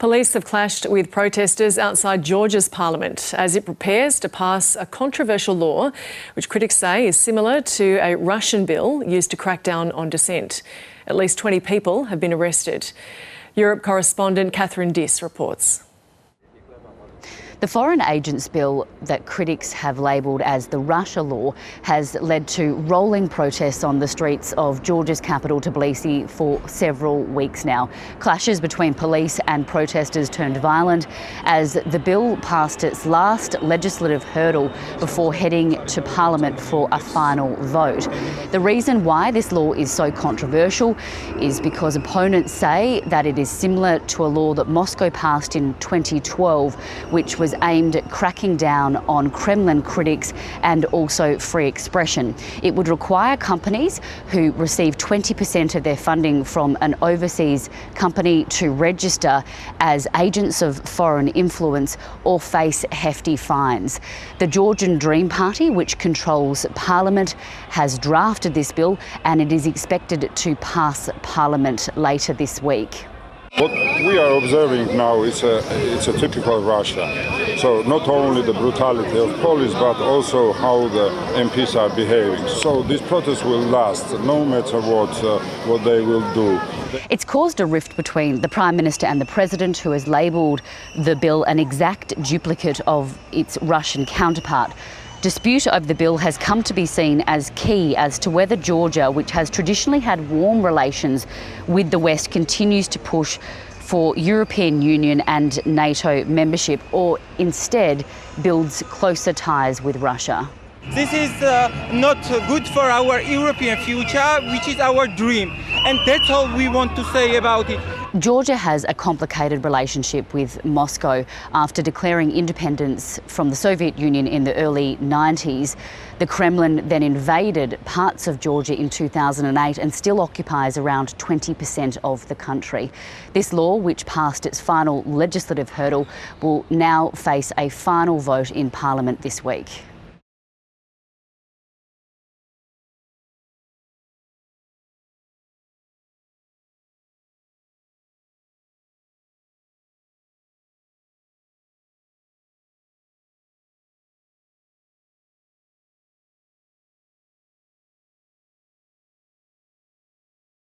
Police have clashed with protesters outside Georgia's parliament as it prepares to pass a controversial law which critics say is similar to a Russian bill used to crack down on dissent. At least 20 people have been arrested. Europe correspondent Catherine Diss reports. The Foreign Agents Bill that critics have labelled as the Russia law has led to rolling protests on the streets of Georgia's capital Tbilisi for several weeks now. Clashes between police and protesters turned violent as the bill passed its last legislative hurdle before heading to Parliament for a final vote. The reason why this law is so controversial is because opponents say that it is similar to a law that Moscow passed in 2012, which was aimed at cracking down on Kremlin critics and also free expression. It would require companies who receive 20% of their funding from an overseas company to register as agents of foreign influence or face hefty fines. The Georgian Dream Party, which controls Parliament, has drafted this bill and it is expected to pass Parliament later this week. What we are observing now is a typical Russia. So not only the brutality of police, but also how the MPs are behaving. So this protest will last, no matter what they will do. It's caused a rift between the Prime Minister and the President, who has labelled the bill an exact duplicate of its Russian counterpart. Dispute over the bill has come to be seen as key as to whether Georgia, which has traditionally had warm relations with the West, continues to push for European Union and NATO membership, or instead builds closer ties with Russia. This is not good for our European future, which is our dream. And that's all we want to say about it. Georgia has a complicated relationship with Moscow. After declaring independence from the Soviet Union in the early 90s, the Kremlin then invaded parts of Georgia in 2008 and still occupies around 20% of the country. This law, which passed its final legislative hurdle, will now face a final vote in Parliament this week.